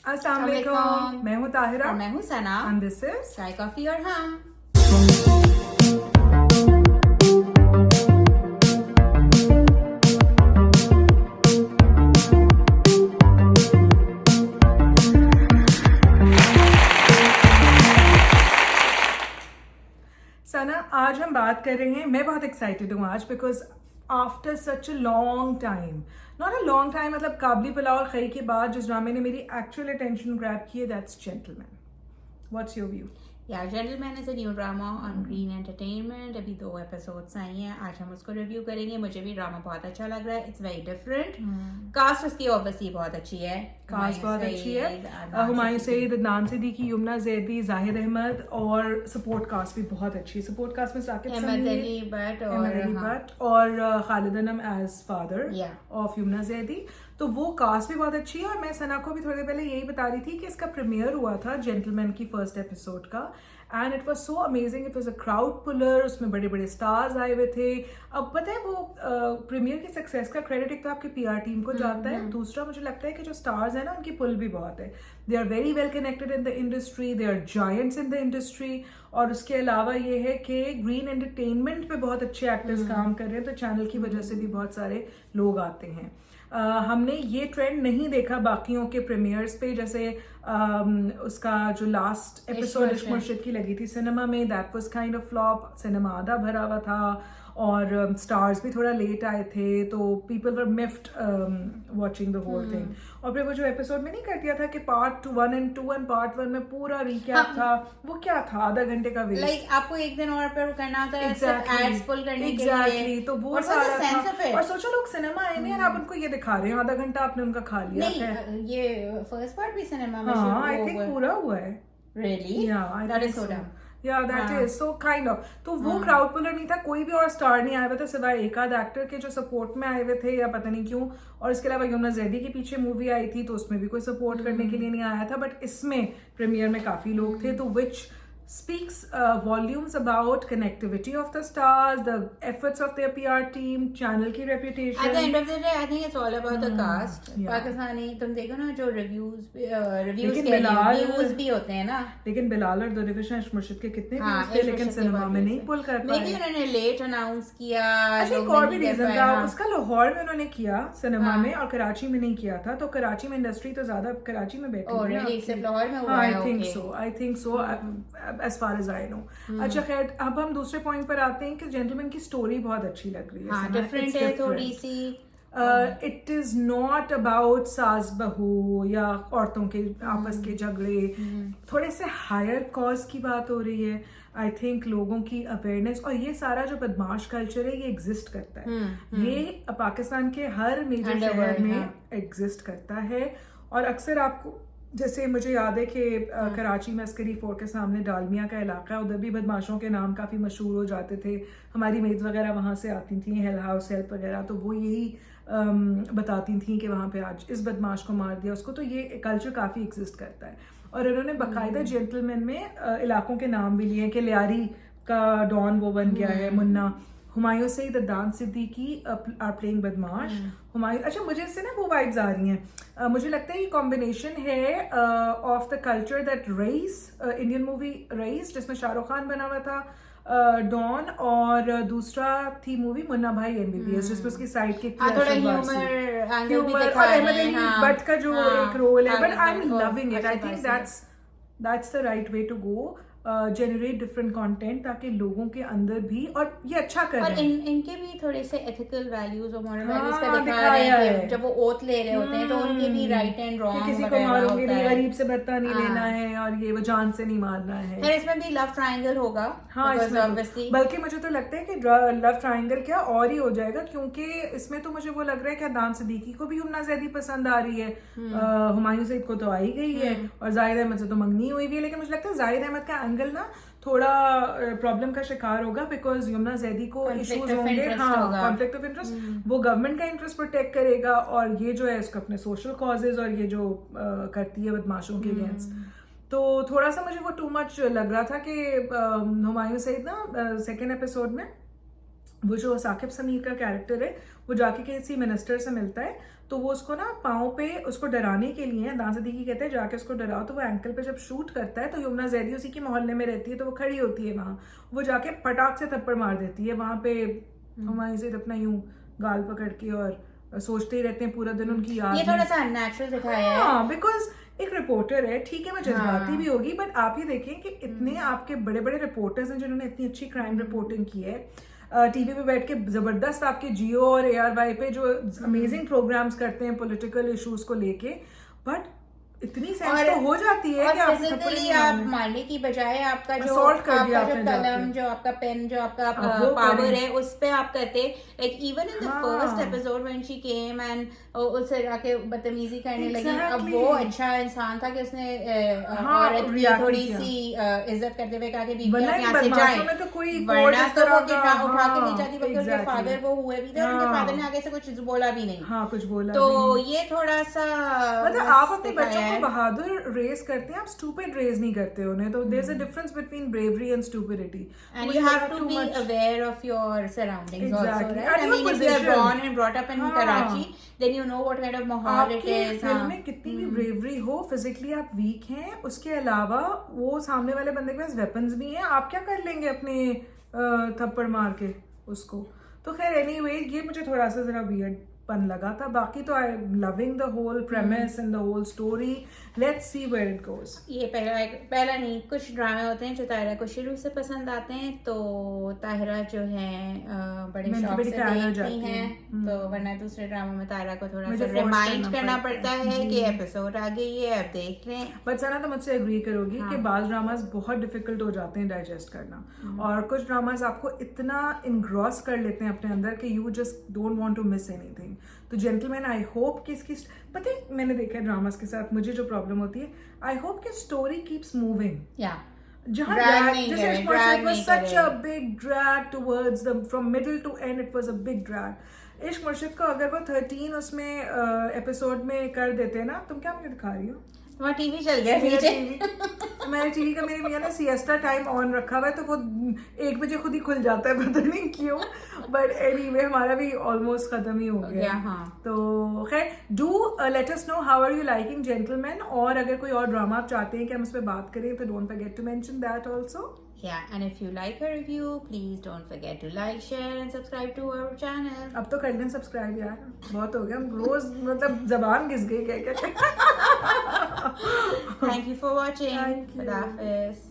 अस्सलाम वालेकुम। मैं हूँ ताहिरा और मैं हूँ सना। and this is चाय कॉफी और हम। सना, आज हम बात कर रहे हैं, मैं बहुत एक्साइटेड हूँ आज because after such a long time, not a long time, मतलब काबली पुलाव और खई के बाद जिस ड्रामे ने मेरी एक्चुअल अटेंशन ग्रैब की है, that's gentleman. What's your view? यार gentleman is a new drama on Green entertainment. अभी 2 एपिसोड्स आई हैं, आज हम उसको रिव्यू करेंगे। मुझे भी ड्रामा बहुत अच्छा लग रहा है, इट्स वेरी डिफरेंट। कास्ट उसकी ऑब्वियसली बहुत अच्छी है, कास्ट बहुत अच्छी है। हुमायूं सईद, अदनान सिद्दीकी, यमुना जैदी, जाहिद अहमद और सपोर्ट कास्ट भी बहुत अच्छी है। सपोर्ट कास्ट में साकिब अहमद समीर, अली भट्ट और Khalid Anam as father Yeah. Of Yamuna Zaidi. तो वो कास्ट भी बहुत अच्छी है। और मैं सना को भी थोड़ी देर पहले यही बता रही थी कि इसका प्रीमियर हुआ था जेंटलमैन की फर्स्ट एपिसोड का, and it was so amazing. It was a crowd puller, उसमें बड़े बड़े स्टार्स आए हुए थे। अब पता है वो प्रीमियर की सक्सेस का क्रेडिट एक तो आपकी पीआर टीम को जाता है, दूसरा मुझे लगता है कि जो स्टार्स है ना उनकी पुल भी बहुत है। They are very well connected in the industry, they are giants in the industry. और उसके अलावा ये है कि ग्रीन एंटरटेनमेंट पे बहुत अच्छे एक्टर्स काम कर रहे हैं, तो चैनल की वजह से भी बहुत सारे लोग आते हैं। हमने ये ट्रेंड नहीं देखा बाकियों के प्रीमियर्स पे, जैसे उसका जो लास्ट एपिसोड इश्क मुर्शिद की लगी थी सिनेमा में, that was kind of flop. Cinema आधा भरा हुआ था और स्टार्स भी थोड़ा लेट आए थे, तो people were miffed watching the whole thing. और फिर वो जो एपिसोड में नहीं कर दिया था कि पार्ट 1 and 2 एंड पार्ट 1 में पूरा रिकैप था, वो क्या था, आधा घंटे का वेस्ट। लाइक आपको एक दिन और पर करना होता है एड्स पुल करने के लिए, तो वो सारा था। और सोचो लोग सिनेमा आए हैं और आप उनको ये दिखा रहे हैं, आधा घंटा आपने उनका खा लिया है। नहीं, ये फर्स्ट पार्ट भी सिनेमा में हाँ, आई थिंक पूरा हुआ है। Really? That is that is so kind of. तो वो क्राउड पुलर नहीं था, कोई भी और स्टार नहीं आया हुआ था सिवाय एक आध एक्टर के जो सपोर्ट में आए हुए थे, या पता नहीं क्यों। और इसके अलावा यमुना जैदी के पीछे मूवी आई थी, तो उसमें भी कोई सपोर्ट करने के लिए नहीं आया था, बट इसमें प्रीमियर में काफी लोग थे, तो विच speaks volumes about connectivity of the stars, the efforts of their PR team, channel की reputation. At the end of the day, I think it's all about the cast. Pakistani तुम देखो ना, जो रिव्यूज भी होते हैं ना। लेकिन बिलाल और दुर्विशन इश्क मुर्शिद के कितने व्यूज थे, लेकिन सिनेमा में नहीं पुल कर पाए। Maybe उन्होंने लेट अनाउंस किया। अच्छा, एक और भी रीजन था उसका, लाहौर में उन्होंने किया सिनेमा में और कराची में नहीं किया था, तो कराची में इंडस्ट्री तो ज्यादा कराची में बैठी है। सिर्फ लाहौर में हुआ है? I think so as far as I know. अच्छा, खैर अब हम दूसरे पॉइंट पर आते हैं कि जेंटलमैन की स्टोरी बहुत अच्छी लग रही है। हाँ, डिफरेंट है थोड़ी सी। इट इज नॉट अबाउट सास बहू या औरतों के आपस के झगड़े, थोड़े से हायर कॉज की बात हो रही है। आई थिंक लोगों की अवेयरनेस, और ये सारा जो बदमाश कल्चर है ये एग्जिस्ट करता है। ये पाकिस्तान के हर मेजर शहर में एग्जिस्ट करता है। और अक्सर आपको, जैसे मुझे याद है कि कराची में अस्करी फोर्ट के सामने डालमिया का इलाका है, उधर भी बदमाशों के नाम काफ़ी मशहूर हो जाते थे। हमारी मेड्स वगैरह वहाँ से आती थी, हेल्प हाउस हेल्प वगैरह, तो वो यही बताती थी कि वहाँ पे आज इस बदमाश को मार दिया उसको। तो ये कल्चर काफ़ी एग्जिस्ट करता है। और इन्होंने बाकायदा जेंटलमैन में इलाकों के नाम भी लिए हैं कि लियारी का डॉन वो बन गया है मुन्ना, हुमायूं सईद, अदनान सिद्दीकी आर प्लेइंग बदमाश। हुमायूं, अच्छा मुझे इससे ना वो वाइब्स आ रही हैं, मुझे लगता है ये कॉम्बिनेशन है of the culture that Raees, Indian movie Raees जिसमें शाहरुख खान बना हुआ था, डॉन, और दूसरा थी मूवी मुन्ना भाई एमबीबीएस जिसमें उसकी साइड के ह्यूमर और अहमद अली भट्ट का जो एक रोल है। But I am loving it, I think that's the right way to go, generate different content ताकि लोगों के अंदर भी, और ये अच्छा कर रहे हैं। इनके भी थोड़े से एथिकल वैल्यूज और मॉरल वैल्यूज का दिखा रहे हैं। जब वो ओथ ले रहे होते हैं तो उनके भी राइट एंड रॉन्ग, किसी को मारोगे नहीं, गरीब से बदता नहीं लेना है, और ये वो जान से नहीं मारना है। फिर इसमें भी लव ट्रायंगल होगा। हाँ, इसमें बल्कि मुझे तो लगता है कि लव ट्रायंगल क्या और ही हो जाएगा, क्योंकि इसमें तो मुझे वो लग रहा है कि अदनान सिद्दीकी को भी यमुना जैदी पसंद आ रही है, हुमायूं सईद को तो आई गई है, और जाहिद अहमद से तो मंगनी हुई भी है। लेकिन मुझे लगता है जाहिद अहमद का एंगल ना थोड़ा प्रॉब्लम का शिकार होगा, बिकॉज यमुना जैदी को इश्यूज होंगे। हाँ, कॉन्फ्लिक्ट ऑफ इंटरेस्ट, वो गवर्नमेंट का इंटरेस्ट प्रोटेक्ट करेगा, और ये जो है इसको अपने सोशल कॉजेज और ये जो करती है बदमाशों के अगेंस्ट, तो थोड़ा सा मुझे वो टू मच लग रहा था कि हुमायूं सईद ना सेकेंड एपिसोड में वो जो साकिब समीर का कैरेक्टर है वो जाके किसी मिनिस्टर से मिलता है, तो वो उसको ना पाँव पे उसको डराने के लिए दान सदीकी कहते हैं जाके उसको डराओ, तो वो एंकल पे जब शूट करता है तो यमुना जैदी उसी के मोहल्ले में रहती है, तो वो खड़ी होती है वहाँ, वो जाके पटाख से थप्पड़ मार देती है वहाँ पे हमारी से अपना यूं गाल पकड़ के, और सोचते ही रहते हैं पूरा दिन उनकी याद ये थोड़ा सा अननेचुरल दिखाया है। हाँ, बिकॉज एक रिपोर्टर है, ठीक है वो जज्बाती भी होगी, बट आप ही देखें कि इतने आपके बड़े बड़े रिपोर्टर्स हैं जिन्होंने इतनी अच्छी क्राइम रिपोर्टिंग की है, टीवी पे बैठ के जबरदस्त आपके जियो और ARY पे जो अमेजिंग प्रोग्राम्स करते हैं पॉलिटिकल इश्यूज को लेके, बट इतनी सेंस तो हो जाती है कि फिजिकली आप मारने की बजाय आपका जो कलम, जो आपका पेन, जो आपका पावर है उस पे आप करते, like even in the first episode when she came and उससे आके बदतमीजी करने लगी, अब वो अच्छा इंसान था कि उसने औरत की थोड़ी सी इज्जत करते हुए कहा कि बीवी आप यहाँ से जाए, वरना तो वो उठा के ले जाती, क्योंकि उनके फादर वो हुए भी थे और उनके फादर ने आगे से कुछ बोला भी नहीं, हाँ कुछ बोला, तो ये थोड़ा सा मतलब आप अपने बच्चों को बहादुर रेस करते हैं, आप स्टूपिड रेस नहीं करते उन्हें, तो there is a difference between bravery and stupidity, and you have to be aware of your surroundings also, right? I mean if you are born and brought up in Karachi, then you know what kind of माहौल it is. Film में कितनी भी bravery हो, physically आप week हैं, उसके अलावा वो सामने वाले बंदे के पास वेपन्स भी हैं, आप क्या कर लेंगे अपने थप्पड़ मार के उसको, तो खैर एनीवे ये मुझे थोड़ा सा जरा वियर्ड पन लगा था, बाकी तो I am loving the whole premise and the whole story, let's see where it goes. ये पहला नहीं, कुछ ड्रामे होते हैं जो ताहिरा को शुरू से पसंद आते हैं, तो ताहिरा जो है बड़े शौक से देखती हैं, तो वरना दूसरे ड्रामा में ताहिरा को थोड़ा सा रिमाइंड करना पड़ता है कि एपिसोड आ गई है अब देख लें। बट सना तो मुझसे एग्री करोगी कि बाज़ ड्रामास बहुत डिफिकल्ट हो जाते हैं डाइजेस्ट करना, और कुछ ड्रामास आपको इतना इनग्रॉस कर लेते हैं अपने अंदर कि you just don't want to miss anything. तो जेंटलमैन आई होप कि इसकी, पता है मैंने देखा है ड्रामास के साथ मुझे जो प्रॉब्लम होती है, आई होप कि स्टोरी कीप्स मूविंग, जहाँ such a big drag towards the from middle to end, it was a big drag। इश्क मुर्शिद को अगर वो 13 उसमें एपिसोड में कर देते ना, तुम क्या मुझे दिखा रही हो, वहाँ टीवी चल गया पीछे, मेरे टीवी का मेरी मियाँ ने सिएस्टा टाइम ऑन रखा हुआ है, तो वो 1 बजे खुद ही खुल जाता है, पता नहीं क्यों, बट एनीवे हमारा भी ऑलमोस्ट खत्म ही हो गया। हाँ। तो खैर do let us know how are you liking gentleman, और अगर कोई और ड्रामा आप चाहते हैं कि हम उस पर बात करें तो don't forget to mention that also. Yeah, and if you like our review, please don't forget to like, share and subscribe to our channel. अब तो कर लें सब्सक्राइब यार, बहुत हो गया, हम रोज मतलब जबान घिस गई क्या क्या। Thank you for watching. Thank you. Khuda Hafiz.